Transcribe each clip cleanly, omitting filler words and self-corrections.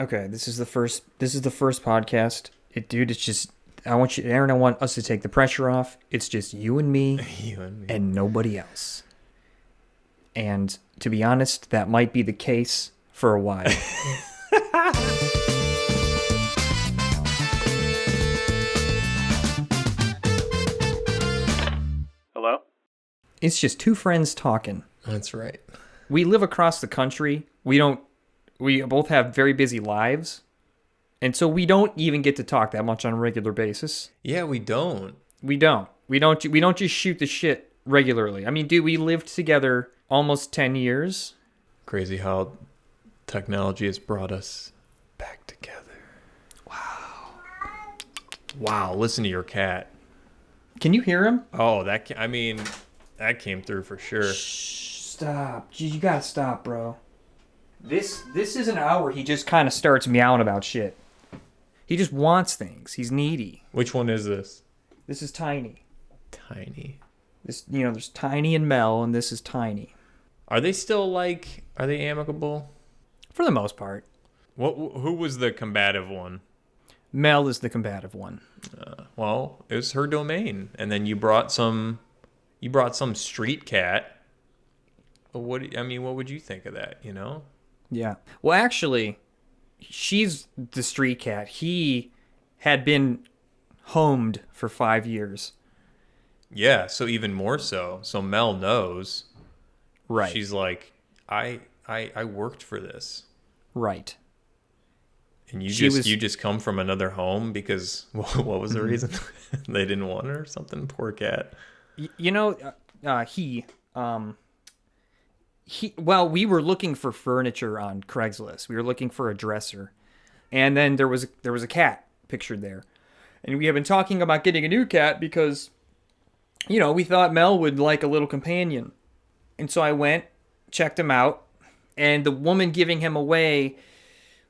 Okay, this is the first. This is the first podcast. Dude, it's just. I want you, Aaron. I want us to take the pressure off. It's just you and me, You and me. and nobody else. And to be honest, that might be the case for a while. Hello? It's just two friends talking. That's right. We live across the country. We both have very busy lives. And so we don't even get to talk that much on a regular basis. Yeah, we don't. We don't. We don't just shoot the shit regularly. I mean, dude, we lived together almost 10 years. Crazy how technology has brought us back together. Wow, listen to your cat. Can you hear him? Oh, that came through for sure. Shh, stop. You gotta stop, bro. This is an hour he just kind of starts meowing about shit. He just wants things. He's needy. Which one is this? This is Tiny. Tiny. There's Tiny and Mel, and this is Tiny. Are they amicable? For the most part. Who was the combative one? Mel is the combative one. Well, it was her domain, and then you brought some street cat. What would you think of that, you know? Yeah. Well, actually, she's the street cat. He had been homed for 5 years. Yeah, so even more so. So Mel knows. Right. She's like, I worked for this. Right. And you just come from another home because what was the reason? They didn't want her or something? Poor cat. We were looking for furniture on Craigslist. We were looking for a dresser. And then there was a cat pictured there. And we have been talking about getting a new cat because, we thought Mel would like a little companion. And so I went, checked him out, and the woman giving him away,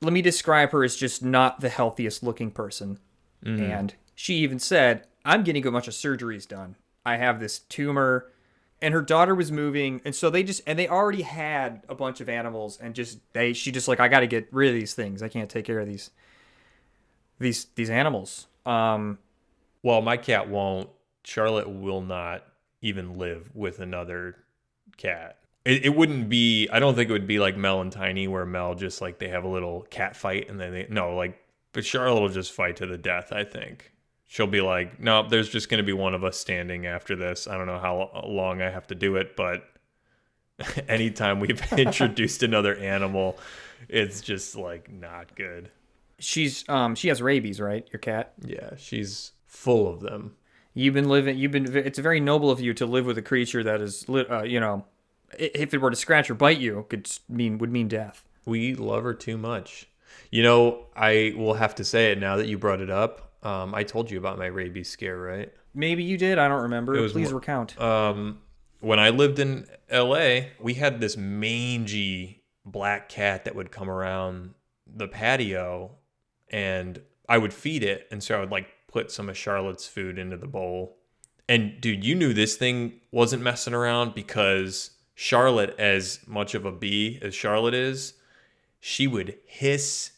let me describe her as just not the healthiest looking person. Mm. And she even said, I'm getting a bunch of surgeries done. I have this tumor. And her daughter was moving, and so they already had a bunch of animals, and she just like, I got to get rid of these things. I can't take care of these animals. Well, my cat won't. Charlotte will not even live with another cat. It wouldn't be. I don't think it would be like Mel and Tiny, where Mel just like they have a little cat fight, and then but Charlotte will just fight to the death. I think. She'll be like, no, there's just going to be one of us standing after this. I don't know how long I have to do it, but anytime we've introduced another animal, it's just like not good. She has rabies, right? Your cat? Yeah, she's full of them. It's very noble of you to live with a creature that is, if it were to scratch or bite you, would mean death. We love her too much. I will have to say it now that you brought it up. I told you about my rabies scare, right? Maybe you did. I don't remember. Please recount. When I lived in LA, we had this mangy black cat that would come around the patio, and I would feed it. And so I would put some of Charlotte's food into the bowl. And dude, you knew this thing wasn't messing around because Charlotte, as much of a bee as Charlotte is, she would hiss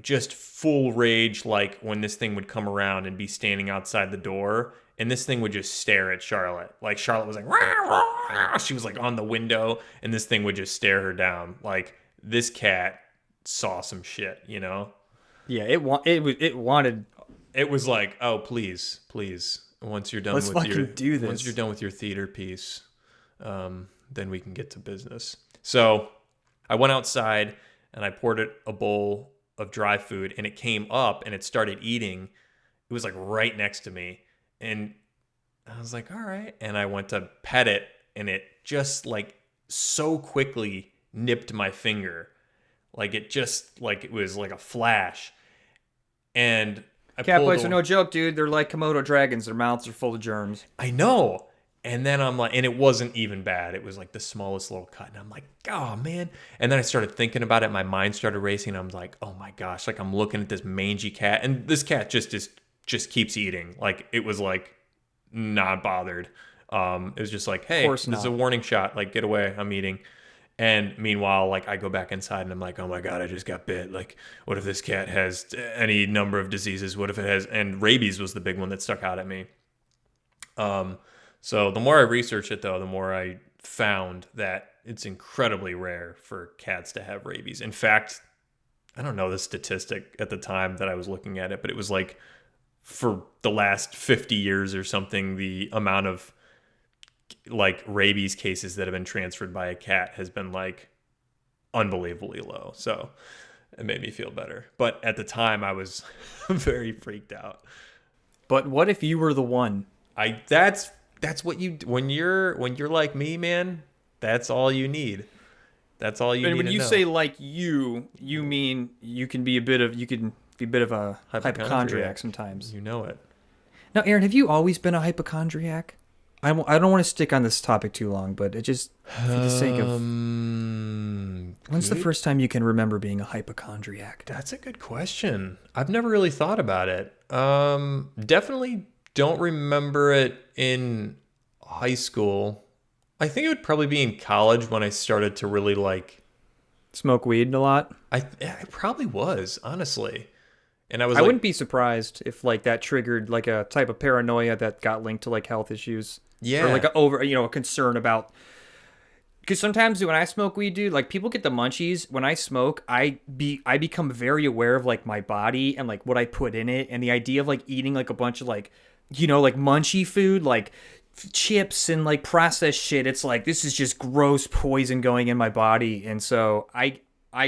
just full rage, when this thing would come around and be standing outside the door, and this thing would just stare at Charlotte. Charlotte was like, rah, rah. She was on the window, and this thing would just stare her down. This cat saw some shit, Yeah, it wanted. It was like, oh, please. Once you're done once you're done with your theater piece, then we can get to business. So I went outside and I poured it a bowl of dry food, and it came up and it started eating. It was right next to me, and I was like, all right. And I went to pet it, and it just so quickly nipped my finger. It was like a flash. And cat bites are no joke, dude. They're like Komodo dragons. Their mouths are full of germs. I know. And then I'm like, and it wasn't even bad. It was the smallest little cut. And I'm like, oh, man. And then I started thinking about it. My mind started racing. I'm like, oh, my gosh. I'm looking at this mangy cat. And this cat just keeps eating. It was not bothered. It was just hey, this is a warning shot. Get away. I'm eating. And meanwhile, like I go back inside and I'm like, oh my God, I just got bit. Like, what if this cat has any number of diseases? What if it has, and rabies was the big one that stuck out at me. So the more I researched it though, the more I found that it's incredibly rare for cats to have rabies. In fact, I don't know the statistic at the time that I was looking at it, but it was like for the last 50 years or something, the amount of like rabies cases that have been transferred by a cat has been like unbelievably low. So it made me feel better. But at the time I was very freaked out. But what if you were the one? That's what you, when you're like me, man, that's all you need. That's all you need to know. And when you say like you mean you can be a bit of a hypochondriac sometimes. You know it. Now, Aaron, have you always been a hypochondriac? I don't want to stick on this topic too long, but it just, for the sake of... When's the first time you can remember being a hypochondriac? That's a good question. I've never really thought about it. Definitely don't remember it in high school. I think it would probably be in college when I started to really like... Smoke weed a lot? I probably was, honestly. And I wouldn't be surprised if like that triggered like a type of paranoia that got linked to like health issues. Yeah. Or like a concern about, because sometimes when I smoke weed, dude, like people get the munchies. When I smoke, I become very aware of like my body and like what I put in it, and the idea of like eating like a bunch of like, like munchy food, like chips and like processed shit. It's like, this is just gross poison going in my body. And so I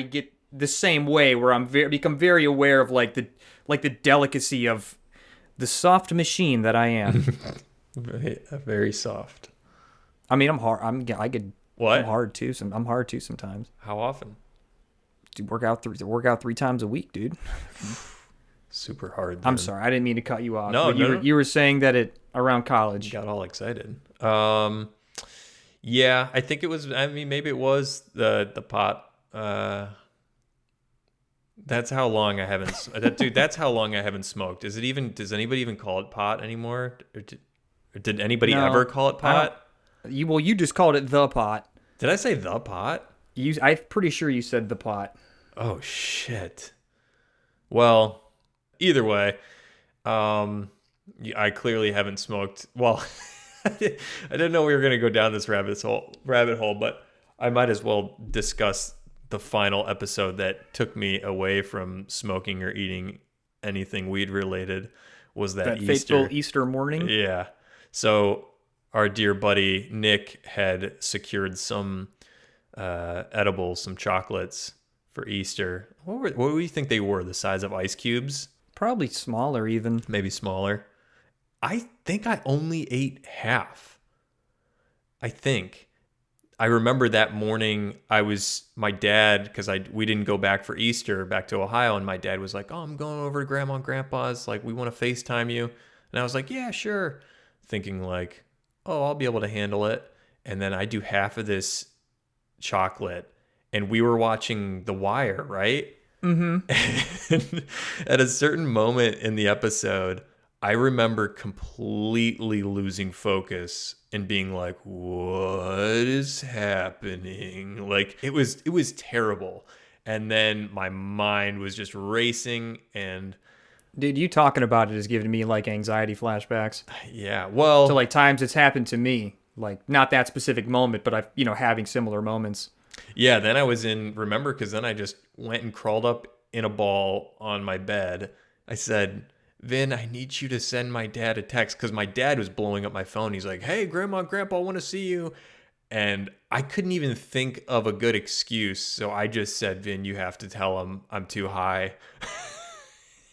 get the same way where I'm become very aware of like the delicacy of the soft machine that I am. Very soft. I mean, I'm hard. What? I'm hard too. I'm hard too sometimes. How often? Dude, work out 3 times a week, dude. Super hard. I'm sorry, I didn't mean to cut you off. No, you were saying that it around college. Got all excited. Yeah, I think it was. I mean, maybe it was the pot. That's how long I haven't. That's how long I haven't smoked. Does anybody even call it pot anymore? Or did anybody ever call it pot? You just called it the pot. Did I say the pot? I'm pretty sure you said the pot. Oh shit. Well, either way, I clearly haven't smoked. Well, I didn't know we were going to go down this rabbit hole, but I might as well discuss the final episode that took me away from smoking or eating anything weed related. Was that Easter. Fateful Easter morning? Yeah. So our dear buddy Nick had secured some edibles, some chocolates for Easter. What do you think they were? The size of ice cubes? Probably smaller even. Maybe smaller. I think I only ate half. I think. I remember that morning my dad, because we didn't go back for Easter back to Ohio, and my dad was like, oh, I'm going over to Grandma and Grandpa's, like, we want to FaceTime you. And I was like, yeah, sure. Thinking like, oh, I'll be able to handle it. And then I do half of this chocolate, and we were watching The Wire, right? Mm-hmm. And at a certain moment in the episode, I remember completely losing focus and being like, what is happening? Like it was terrible. And then my mind was just racing, and dude, you talking about it is giving me like anxiety flashbacks. Yeah. Well, so like times it's happened to me, like not that specific moment, but I've, having similar moments. Yeah. Then I was remember, cause then I just went and crawled up in a ball on my bed. I said, Vin, I need you to send my dad a text, because my dad was blowing up my phone. He's like, hey, Grandma and Grandpa, I want to see you. And I couldn't even think of a good excuse. So I just said, Vin, you have to tell him I'm too high.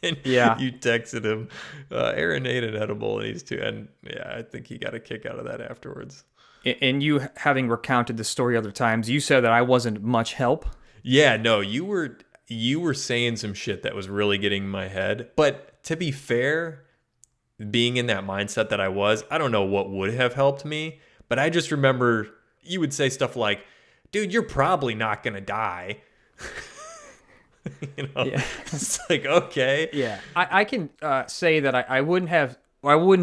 And yeah, you texted him, Aaron ate an edible and he's too. And yeah, I think he got a kick out of that afterwards. And you having recounted the story other times, you said that I wasn't much help. Yeah, no, you were saying some shit that was really getting in my head. But to be fair, being in that mindset that I was, I don't know what would have helped me, but I just remember you would say stuff like, dude, you're probably not going to die. Yeah. It's like, okay. Yeah. I can say that I wouldn't have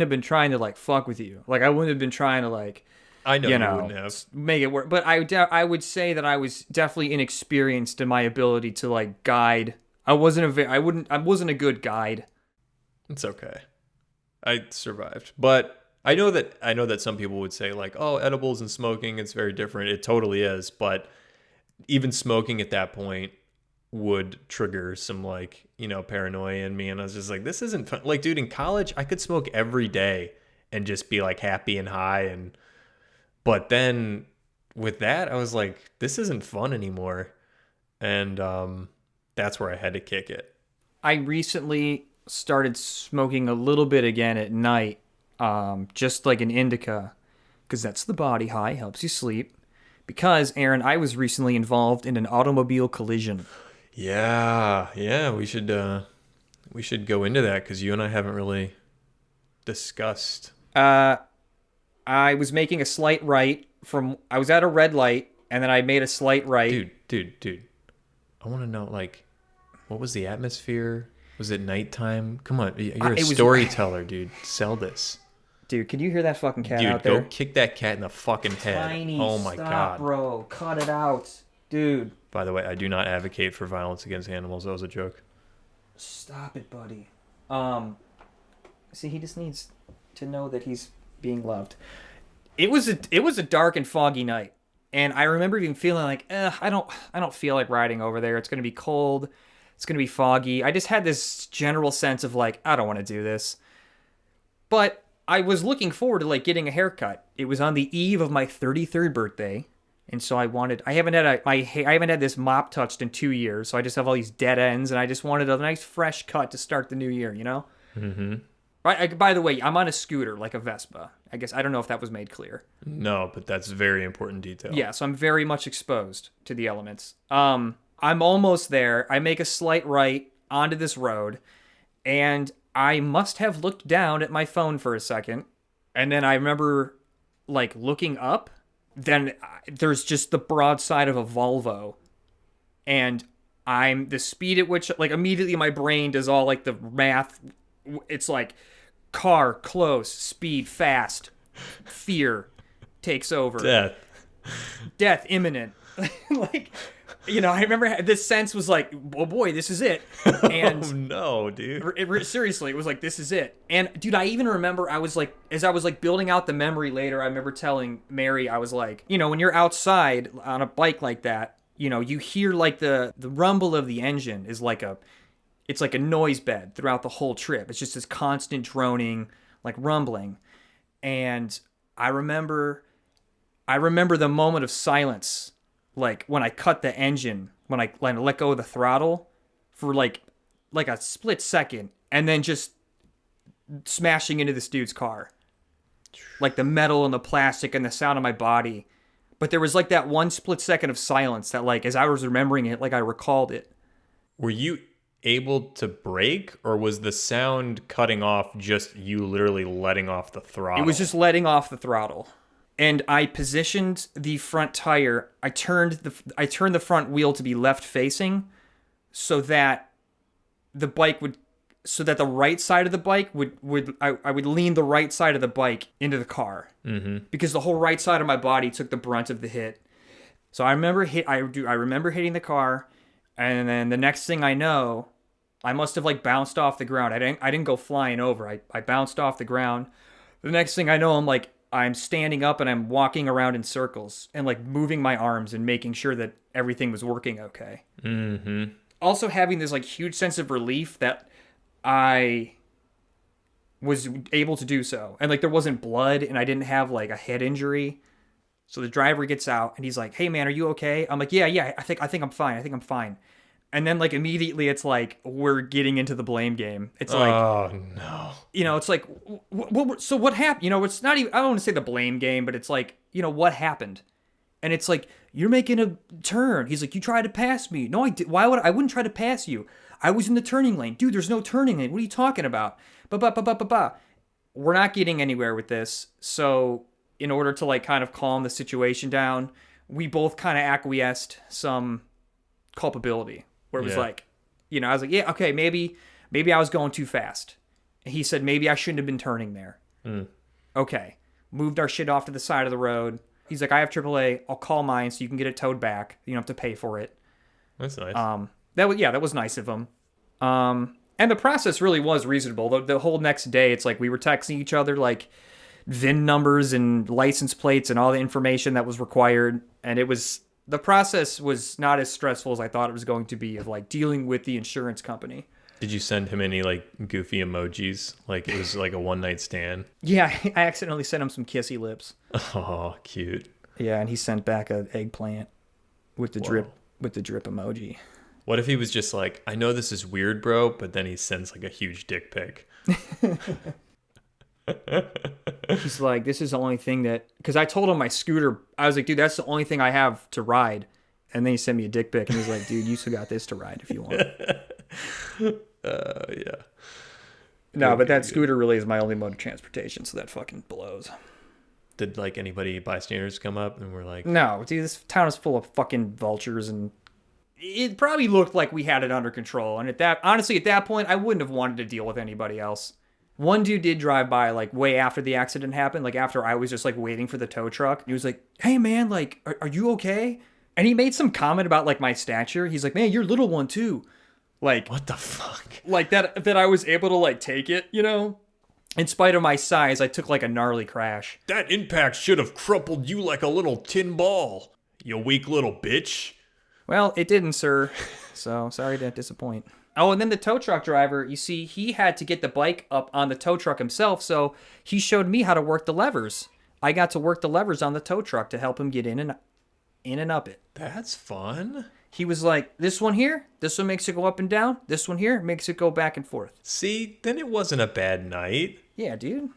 been trying to like fuck with you. Like I wouldn't have been trying to like, I know you wouldn't have. Make it work. But I would say that I was definitely inexperienced in my ability to like guide. I wasn't a good guide. It's okay. I survived. But I know that some people would say like, oh, edibles and smoking, it's very different. It totally is. But even smoking at that point would trigger some like, paranoia in me. And I was just like, this isn't fun. Like, dude, in college, I could smoke every day and just be like happy and high. But then with that, I was like, this isn't fun anymore. And that's where I had to kick it. I recently started smoking a little bit again at night, just like an indica, because that's the body high, helps you sleep. Because, Aaron, I was recently involved in an automobile collision. Yeah, we should go into that because you and I haven't really discussed. I was making a slight right I was at a red light, and then I made a slight right. Dude. I want to know, like, what was the atmosphere? Was it nighttime? Come on, you're a storyteller, dude. Sell this. Dude, can you hear that fucking cat Dude, out there? go kick that cat in the fucking head. Tiny, oh my stop, god. bro. Cut it out. Dude. By the way, I do not advocate for violence against animals. That was a joke. Stop it, buddy. See, he just needs to know that he's being loved. It was a dark and foggy night, and I remember even feeling like, I don't feel like riding over there. It's gonna be cold. It's gonna be foggy. I just had this general sense of like, I don't want to do this. But I was looking forward to like getting a haircut. It was on the eve of my 33rd birthday, and so I haven't had this mop touched in 2 years, so I just have all these dead ends, and I just wanted a nice fresh cut to start the new year, Mm-hmm. By the way, I'm on a scooter, like a Vespa. I guess I don't know if that was made clear. No, but that's a very important detail. Yeah, so I'm very much exposed to the elements. I'm almost there. I make a slight right onto this road, and I must have looked down at my phone for a second, and then I remember like looking up. Then there's just the broadside of a Volvo, and I'm the speed at which like immediately my brain does all like the math. It's like car close, speed fast, fear takes over, death imminent. Like, I remember this sense was like, oh boy, this is it. And oh no, dude. Seriously, it was like, this is it. And dude, I even remember I was like, as I was like building out the memory later, I remember telling Mary, I was like, when you're outside on a bike like that, you hear like the rumble of the engine is like it's like a noise bed throughout the whole trip. It's just this constant droning, like rumbling. And I remember the moment of silence, like when I cut the engine, when I let go of the throttle for like a split second, and then just smashing into this dude's car. Like the metal and the plastic and the sound of my body. But there was like that one split second of silence that like, as I was remembering it, like I recalled it. Were you able to brake, or was the sound cutting off just you literally letting off the throttle? It was just letting off the throttle. And I positioned the front tire. I turned the front wheel to be left facing so that the right side of the bike I would lean the right side of the bike into the car. Mm-hmm. Because the whole right side of my body took the brunt of the hit. So I remember hitting the car, and then the next thing I know, I must have like bounced off the ground. I didn't go flying over. I bounced off the ground. The next thing I know, I'm standing up and I'm walking around in circles and like moving my arms and making sure that everything was working okay. Mm-hmm. Also having this like huge sense of relief that I was able to do so. And like there wasn't blood and I didn't have like a head injury. So the driver gets out and he's like, "Hey man, are you okay?" I'm like, yeah, I think I'm fine. And then like immediately it's like we're getting into the blame game. It's like, oh no. It's like, so what happened? It's not even, I don't want to say the blame game, but it's like, what happened? And it's like, you're making a turn. He's like, you tried to pass me. No, I did. I wouldn't try to pass you. I was in the turning lane. Dude, there's no turning lane. What are you talking about? We're not getting anywhere with this. So in order to like kind of calm the situation down, we both kind of acquiesced some culpability where it was like, I was like, yeah, okay, maybe I was going too fast. And he said, maybe I shouldn't have been turning there. Mm. Okay. moved our shit off to the side of the road. He's like, I have AAA. I'll call mine so you can get it towed back. You don't have to pay for it. That's nice. That was nice of him. And the process really was reasonable. The whole next day, it's like we were texting each other like VIN numbers and license plates and all the information that was required. And the process was not as stressful as I thought it was going to be of like dealing with the insurance company. Did you send him any like goofy emojis? Like it was like a one night stand? Yeah, I accidentally sent him some kissy lips. Oh, cute. Yeah, and he sent back an eggplant with the drip emoji. What if he was just like, I know this is weird, bro, but then he sends like a huge dick pic. He's like, this is the only thing because I told him my scooter, I was like, dude, that's the only thing I have to ride. And then he sent me a dick pic and he's like, dude, you still got this to ride if you want. Yeah. No, but that scooter really is my only mode of transportation, so that fucking blows. Did like anybody bystanders come up and were like, no, dude, this town is full of fucking vultures, and it probably looked like we had it under control. And at that point, I wouldn't have wanted to deal with anybody else. One dude did drive by like way after the accident happened, like after I was just like waiting for the tow truck. He was like, hey man, like, are you okay? And he made some comment about like my stature. He's like, man, you're a little one too. Like, what the fuck? Like that I was able to like take it, you know? In spite of my size, I took like a gnarly crash. That impact should have crumpled you like a little tin ball, you weak little bitch. Well, it didn't, sir. So sorry to disappoint. Oh, and then the tow truck driver, you see, he had to get the bike up on the tow truck himself, so he showed me how to work the levers. I got to work the levers on the tow truck to help him get in and up it. That's fun. He was like, this one here, this one makes it go up and down. This one here makes it go back and forth. See, then it wasn't a bad night. Yeah, dude.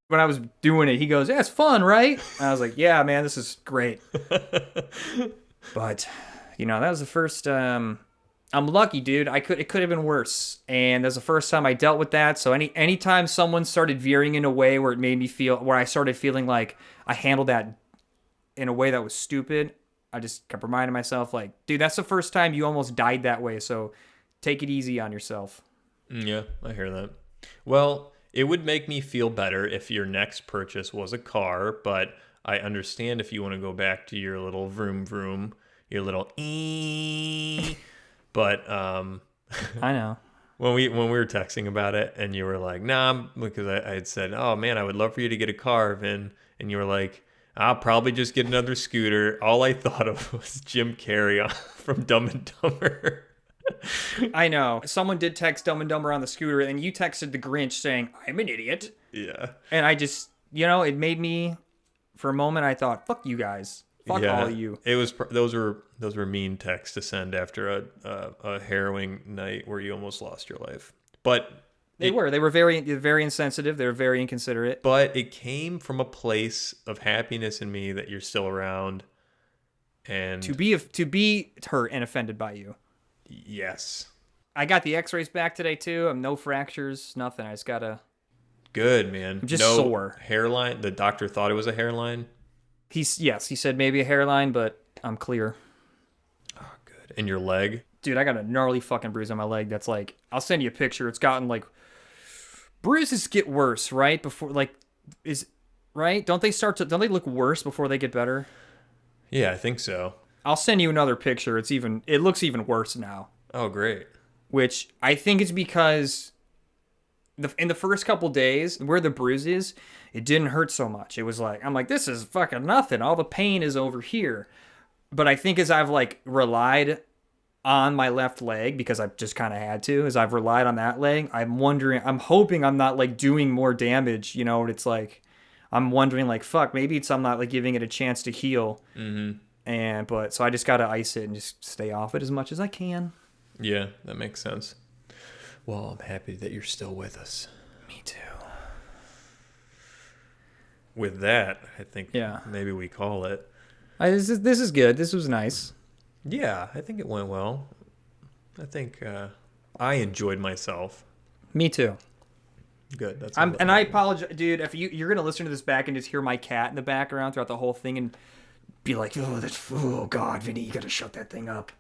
When I was doing it, he goes, yeah, it's fun, right? And I was like, yeah, man, this is great. But, you know, that was the first... I'm lucky, dude. It could have been worse. And that's the first time I dealt with that. So anytime someone started veering in a way where it made me feel... where I started feeling like I handled that in a way that was stupid... I just kept reminding myself, like, dude, that's the first time you almost died that way, so take it easy on yourself. Yeah, I hear that. Well, it would make me feel better if your next purchase was a car, but I understand if you want to go back to your little vroom vroom, your little but I know. When we were texting about it and you were like, nah, because I had said, oh man, I would love for you to get a car, Vin, and you were like, I'll probably just get another scooter. All I thought of was Jim Carrey from Dumb and Dumber. I know. Someone did text Dumb and Dumber on the scooter, and you texted the Grinch saying, I'm an idiot. Yeah. And I just, it made me, for a moment, I thought, fuck you guys. Fuck all of you. It was those were mean texts to send after a harrowing night where you almost lost your life. But... They were very, very insensitive. They were very inconsiderate. But it came from a place of happiness in me that you're still around, and to be hurt and offended by you. Yes. I got the X-rays back today too. I'm no fractures, nothing. I just gotta. Good, man. I'm just sore. Hairline. The doctor thought it was a hairline. He said maybe a hairline, but I'm clear. Oh, good. And your leg? Dude, I got a gnarly fucking bruise on my leg. That's like, I'll send you a picture. It's gotten like. Bruises get worse, right? Right? Don't they look worse before they get better? Yeah, I think so. I'll send you another picture. It looks even worse now. Oh, great. Which I think is because in the first couple days where the bruise is, it didn't hurt so much. It was like, I'm like, this is fucking nothing. All the pain is over here. But I think as I've like relied on my left leg, because I've just kind of had to, as I've relied on that leg, I'm hoping I'm not like doing more damage, it's like, I'm wondering like, fuck, maybe I'm not like giving it a chance to heal. Mm-hmm. So I just got to ice it and just stay off it as much as I can. Yeah, that makes sense. Well, I'm happy that you're still with us. Me too. With that, I think maybe we call it. This is good. This was nice. Yeah, I think it went well. I think I enjoyed myself. Me too. Good. I apologize, dude. If you're gonna listen to this back and just hear my cat in the background throughout the whole thing and be like, oh God, Vinny, you gotta shut that thing up.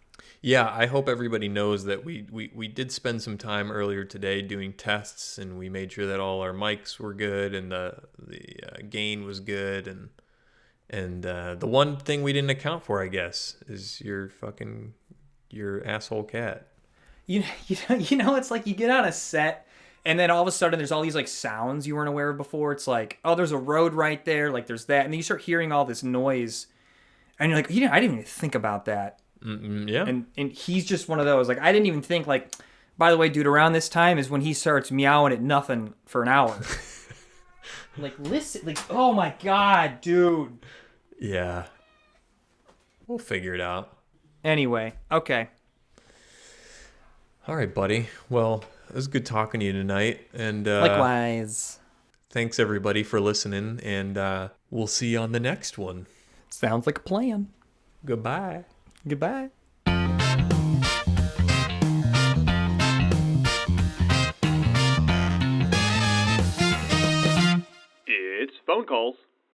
Yeah, I hope everybody knows that we did spend some time earlier today doing tests, and we made sure that all our mics were good and the gain was good, and the one thing we didn't account for, I guess, is your asshole cat. It's like you get on a set, and then all of a sudden there's all these like sounds you weren't aware of before. It's like, oh, there's a road right there, like there's that, and then you start hearing all this noise, and you're like, I didn't even think about that. Yeah. And he's just one of those, like, I didn't even think, like, by the way, dude, around this time is when he starts meowing at nothing for an hour. Like, listen, like, oh my God, dude. Yeah. We'll figure it out. Anyway, okay. All right, buddy. Well, it was good talking to you tonight. And Likewise. Thanks, everybody, for listening. And we'll see you on the next one. Sounds like a plan. Goodbye. Goodbye. It's Phone Calls.